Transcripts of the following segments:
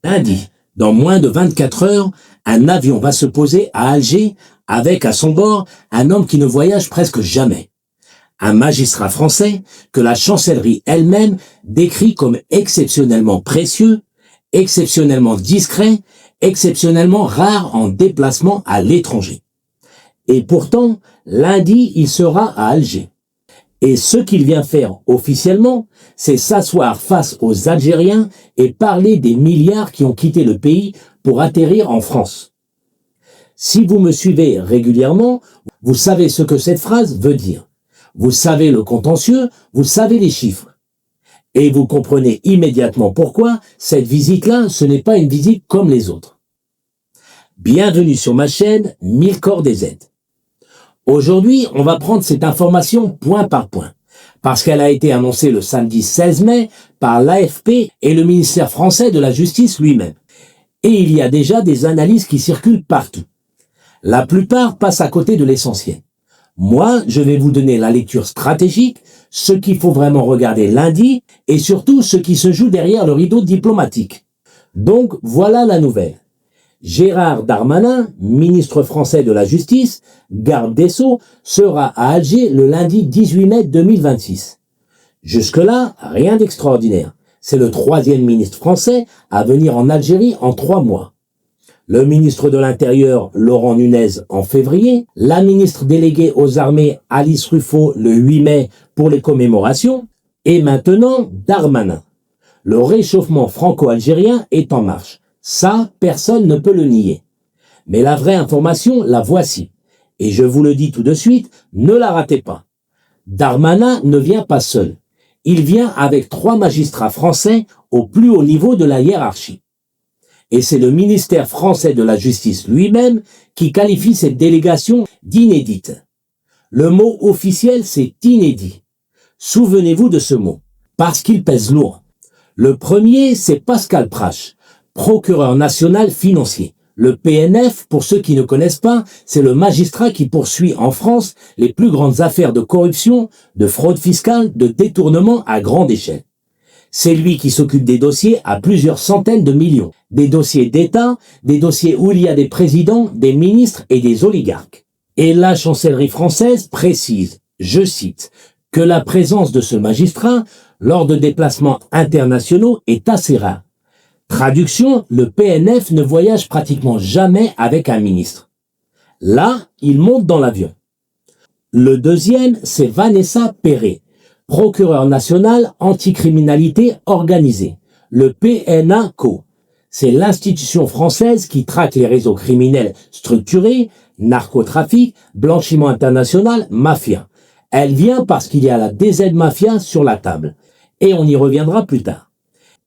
Lundi, dans moins de 24 heures, un avion va se poser à Alger avec à son bord un homme qui ne voyage presque jamais. Un magistrat français que la chancellerie elle-même décrit comme exceptionnellement précieux, exceptionnellement discret, exceptionnellement rare en déplacement à l'étranger. Et pourtant, lundi, il sera à Alger. Et ce qu'il vient faire officiellement, c'est s'asseoir face aux Algériens et parler des milliards qui ont quitté le pays pour atterrir en France. Si vous me suivez régulièrement, vous savez ce que cette phrase veut dire. Vous savez le contentieux, vous savez les chiffres. Et vous comprenez immédiatement pourquoi cette visite-là, ce n'est pas une visite comme les autres. Bienvenue sur ma chaîne Milkor DZ. Aujourd'hui, on va prendre cette information point par point, parce qu'elle a été annoncée le samedi 16 mai par l'AFP et le ministère français de la Justice lui-même. Et il y a déjà des analyses qui circulent partout. La plupart passent à côté de l'essentiel. Moi, je vais vous donner la lecture stratégique, ce qu'il faut vraiment regarder lundi, et surtout ce qui se joue derrière le rideau diplomatique. Donc, voilà la nouvelle. Gérald Darmanin, ministre français de la Justice, garde des Sceaux, sera à Alger le lundi 18 mai 2026. Jusque-là, rien d'extraordinaire. C'est le 3e ministre français à venir en Algérie en 3 mois. Le ministre de l'Intérieur, Laurent Nunez, en février, la ministre déléguée aux armées, Alice Ruffo, le 8 mai pour les commémorations, et maintenant Darmanin. Le réchauffement franco-algérien est en marche. Ça, personne ne peut le nier. Mais la vraie information, la voici. Et je vous le dis tout de suite, ne la ratez pas. Darmanin ne vient pas seul. Il vient avec 3 magistrats français au plus haut niveau de la hiérarchie. Et c'est le ministère français de la Justice lui-même qui qualifie cette délégation d'inédite. Le mot officiel, c'est inédit. Souvenez-vous de ce mot, parce qu'il pèse lourd. Le premier, c'est Pascal Prache, procureur national financier. Le PNF, pour ceux qui ne connaissent pas, c'est le magistrat qui poursuit en France les plus grandes affaires de corruption, de fraude fiscale, de détournement à grande échelle. C'est lui qui s'occupe des dossiers à plusieurs centaines de millions. Des dossiers d'État, des dossiers où il y a des présidents, des ministres et des oligarques. Et la chancellerie française précise, je cite, que la présence de ce magistrat lors de déplacements internationaux est assez rare. Traduction, le PNF ne voyage pratiquement jamais avec un ministre. Là, il monte dans l'avion. Le deuxième, c'est Vanessa Perret, procureur national anticriminalité organisée, le PNACO. C'est l'institution française qui traque les réseaux criminels structurés, narcotrafic, blanchiment international, mafia. Elle vient parce qu'il y a la DZ Mafia sur la table. Et on y reviendra plus tard.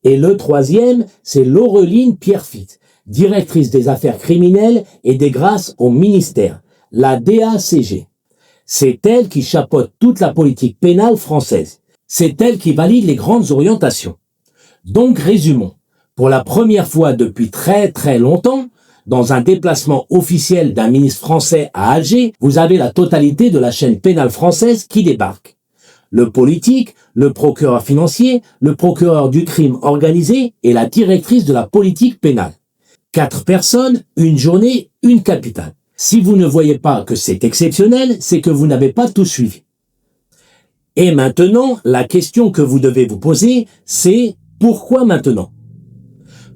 Et le troisième, c'est Laureline Pierrefitte, directrice des affaires criminelles et des grâces au ministère, la DACG. C'est elle qui chapeaute toute la politique pénale française. C'est elle qui valide les grandes orientations. Donc résumons. Pour la première fois depuis très très longtemps, dans un déplacement officiel d'un ministre français à Alger, vous avez la totalité de la chaîne pénale française qui débarque. Le politique, le procureur financier, le procureur du crime organisé et la directrice de la politique pénale. 4 personnes, une journée, une capitale. Si vous ne voyez pas que c'est exceptionnel, c'est que vous n'avez pas tout suivi. Et maintenant, la question que vous devez vous poser, c'est pourquoi maintenant ?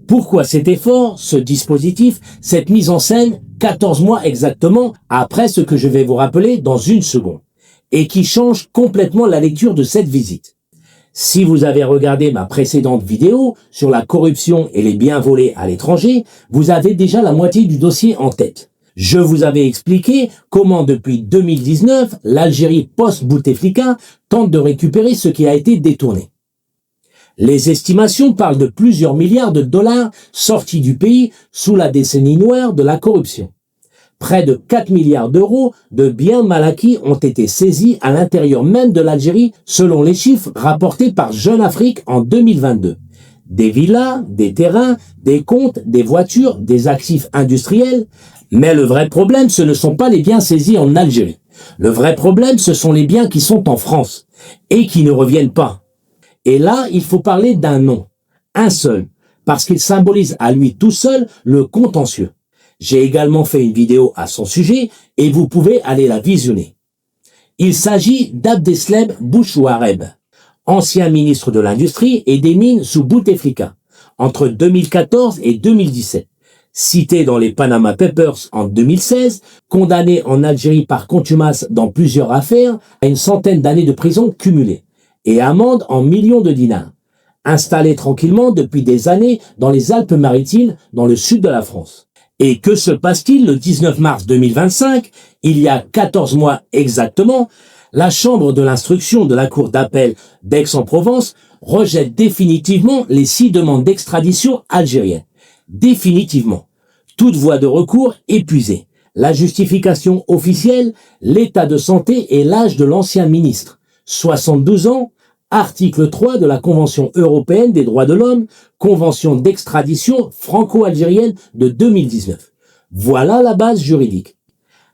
Pourquoi cet effort, ce dispositif, cette mise en scène, 14 mois exactement après ce que je vais vous rappeler dans une seconde, et qui change complètement la lecture de cette visite. Si vous avez regardé ma précédente vidéo sur la corruption et les biens volés à l'étranger, vous avez déjà la moitié du dossier en tête. Je vous avais expliqué comment depuis 2019, l'Algérie post-Bouteflika tente de récupérer ce qui a été détourné. Les estimations parlent de plusieurs milliards de dollars sortis du pays sous la décennie noire de la corruption. Près de 4 milliards d'euros de biens mal acquis ont été saisis à l'intérieur même de l'Algérie selon les chiffres rapportés par Jeune Afrique en 2022. Des villas, des terrains, des comptes, des voitures, des actifs industriels. Mais le vrai problème, ce ne sont pas les biens saisis en Algérie. Le vrai problème, ce sont les biens qui sont en France et qui ne reviennent pas. Et là, il faut parler d'un nom, un seul, parce qu'il symbolise à lui tout seul le contentieux. J'ai également fait une vidéo à son sujet et vous pouvez aller la visionner. Il s'agit d'Abdeslam Bouchouareb, ancien ministre de l'Industrie et des Mines sous Bouteflika, entre 2014 et 2017. Cité dans les Panama Papers en 2016, condamné en Algérie par contumace dans plusieurs affaires à une centaine d'années de prison cumulées et amende en millions de dinars. Installé tranquillement depuis des années dans les Alpes-Maritimes, dans le sud de la France. Et que se passe-t-il le 19 mars 2025, il y a 14 mois exactement, la chambre de l'instruction de la cour d'appel d'Aix-en-Provence rejette définitivement les 6 demandes d'extradition algériennes. Définitivement. Toute voie de recours épuisée. La justification officielle, l'état de santé et l'âge de l'ancien ministre. 72 ans, article 3 de la Convention européenne des droits de l'homme, convention d'extradition franco-algérienne de 2019. Voilà la base juridique.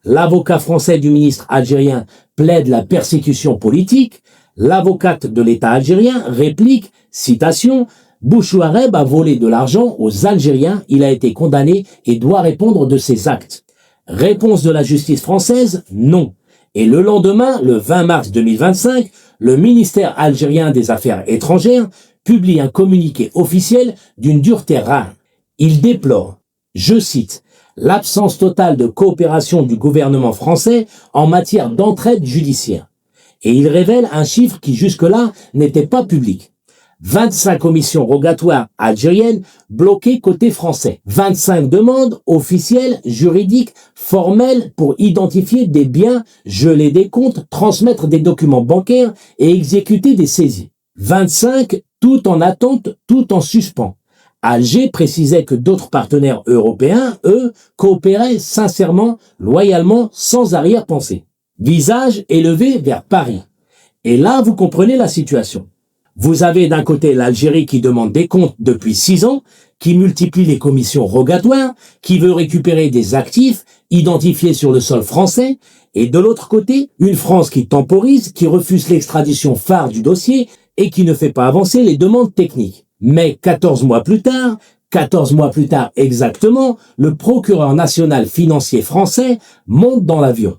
L'avocat français du ministre algérien plaide la persécution politique. L'avocate de l'État algérien réplique, citation, Bouchouareb a volé de l'argent aux Algériens, il a été condamné et doit répondre de ses actes. Réponse de la justice française, non. Et le lendemain, le 20 mars 2025, le ministère algérien des Affaires étrangères publie un communiqué officiel d'une dureté rare. Il déplore, je cite, l'absence totale de coopération du gouvernement français en matière d'entraide judiciaire. Et il révèle un chiffre qui jusque-là n'était pas public. 25 commissions rogatoires algériennes bloquées côté français. 25 demandes officielles, juridiques, formelles pour identifier des biens, geler des comptes, transmettre des documents bancaires et exécuter des saisies. 25, tout en attente, tout en suspens. Alger précisait que d'autres partenaires européens, eux, coopéraient sincèrement, loyalement, sans arrière-pensée. Visage élevé vers Paris. Et là, vous comprenez la situation. Vous avez d'un côté l'Algérie qui demande des comptes depuis 6 ans, qui multiplie les commissions rogatoires, qui veut récupérer des actifs identifiés sur le sol français, et de l'autre côté, une France qui temporise, qui refuse l'extradition phare du dossier et qui ne fait pas avancer les demandes techniques. Mais 14 mois plus tard exactement, le procureur national financier français monte dans l'avion.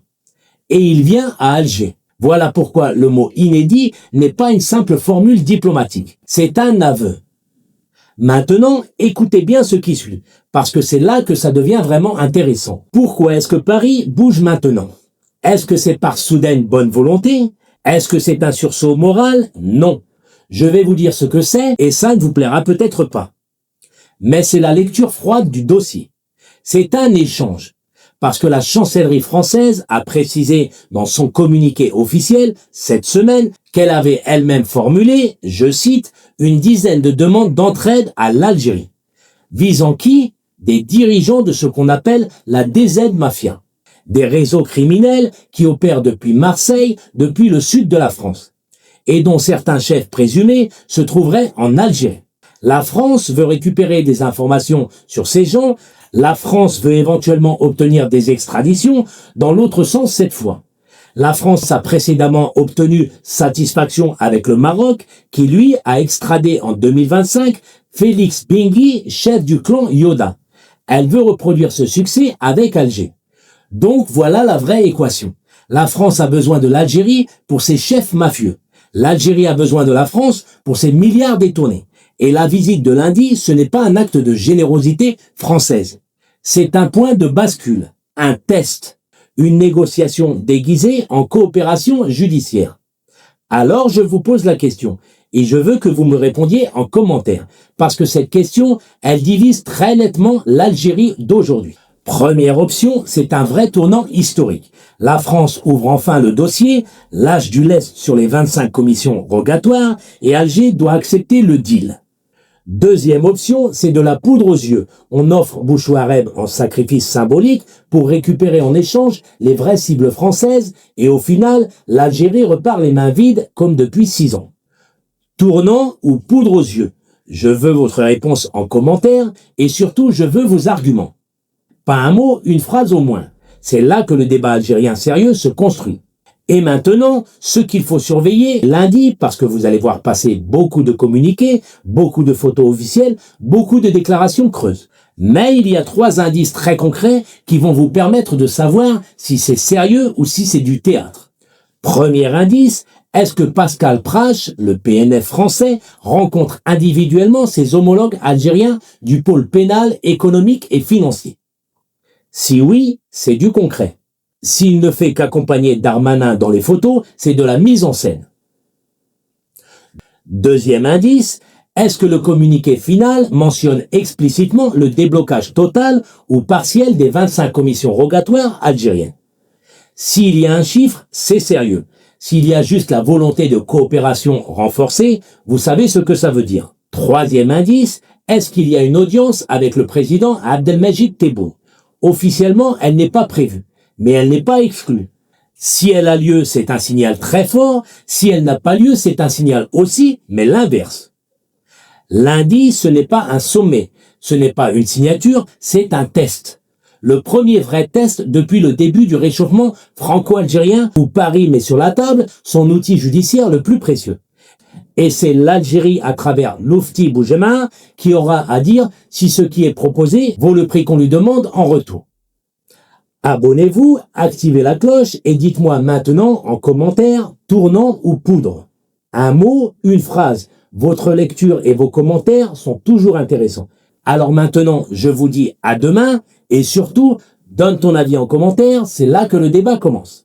Et il vient à Alger. Voilà pourquoi le mot inédit n'est pas une simple formule diplomatique. C'est un aveu. Maintenant, écoutez bien ce qui suit, parce que c'est là que ça devient vraiment intéressant. Pourquoi est-ce que Paris bouge maintenant? Est-ce que c'est par soudaine bonne volonté? Est-ce que c'est un sursaut moral? Non. Je vais vous dire ce que c'est, et ça ne vous plaira peut-être pas. Mais c'est la lecture froide du dossier. C'est un échange. Parce que la chancellerie française a précisé dans son communiqué officiel cette semaine qu'elle avait elle-même formulé, je cite, une dizaine de demandes d'entraide à l'Algérie. Visant qui? Des dirigeants de ce qu'on appelle la DZ Mafia. Des réseaux criminels qui opèrent depuis Marseille, depuis le sud de la France. Et dont certains chefs présumés se trouveraient en Algérie. La France veut récupérer des informations sur ces gens. La France veut éventuellement obtenir des extraditions, dans l'autre sens cette fois. La France a précédemment obtenu satisfaction avec le Maroc, qui lui a extradé en 2025 Félix Bengui, chef du clan Yoda. Elle veut reproduire ce succès avec Alger. Donc voilà la vraie équation. La France a besoin de l'Algérie pour ses chefs mafieux. L'Algérie a besoin de la France pour ses milliards détournés. Et la visite de lundi, ce n'est pas un acte de générosité française. C'est un point de bascule, un test, une négociation déguisée en coopération judiciaire. Alors je vous pose la question, et je veux que vous me répondiez en commentaire, parce que cette question, elle divise très nettement l'Algérie d'aujourd'hui. Première option, c'est un vrai tournant historique. La France ouvre enfin le dossier, lâche du lest sur les 25 commissions rogatoires, et Alger doit accepter le deal. Deuxième option, c'est de la poudre aux yeux. On offre Bouchouareb en sacrifice symbolique pour récupérer en échange les vraies cibles françaises et au final, l'Algérie repart les mains vides comme depuis 6 ans. Tournant ou poudre aux yeux? Je veux votre réponse en commentaire et surtout je veux vos arguments. Pas un mot, une phrase au moins. C'est là que le débat algérien sérieux se construit. Et maintenant, ce qu'il faut surveiller lundi, parce que vous allez voir passer beaucoup de communiqués, beaucoup de photos officielles, beaucoup de déclarations creuses. Mais il y a 3 indices très concrets qui vont vous permettre de savoir si c'est sérieux ou si c'est du théâtre. Premier indice, est-ce que Pascal Prache, le PNF français, rencontre individuellement ses homologues algériens du pôle pénal, économique et financier? Si oui, c'est du concret. S'il ne fait qu'accompagner Darmanin dans les photos, c'est de la mise en scène. Deuxième indice, est-ce que le communiqué final mentionne explicitement le déblocage total ou partiel des 25 commissions rogatoires algériennes? S'il y a un chiffre, c'est sérieux. S'il y a juste la volonté de coopération renforcée, vous savez ce que ça veut dire. Troisième indice, est-ce qu'il y a une audience avec le président Abdelmajid Tebboune? Officiellement, elle n'est pas prévue, mais elle n'est pas exclue. Si elle a lieu, c'est un signal très fort. Si elle n'a pas lieu, c'est un signal aussi, mais l'inverse. Lundi, ce n'est pas un sommet, ce n'est pas une signature, c'est un test. Le premier vrai test depuis le début du réchauffement franco-algérien où Paris met sur la table son outil judiciaire le plus précieux. Et c'est l'Algérie à travers Loufti Boujemar qui aura à dire si ce qui est proposé vaut le prix qu'on lui demande en retour. Abonnez-vous, activez la cloche et dites-moi maintenant en commentaire, tournant ou poudre. Un mot, une phrase. Votre lecture et vos commentaires sont toujours intéressants. Alors maintenant, je vous dis à demain et surtout, donne ton avis en commentaire, c'est là que le débat commence.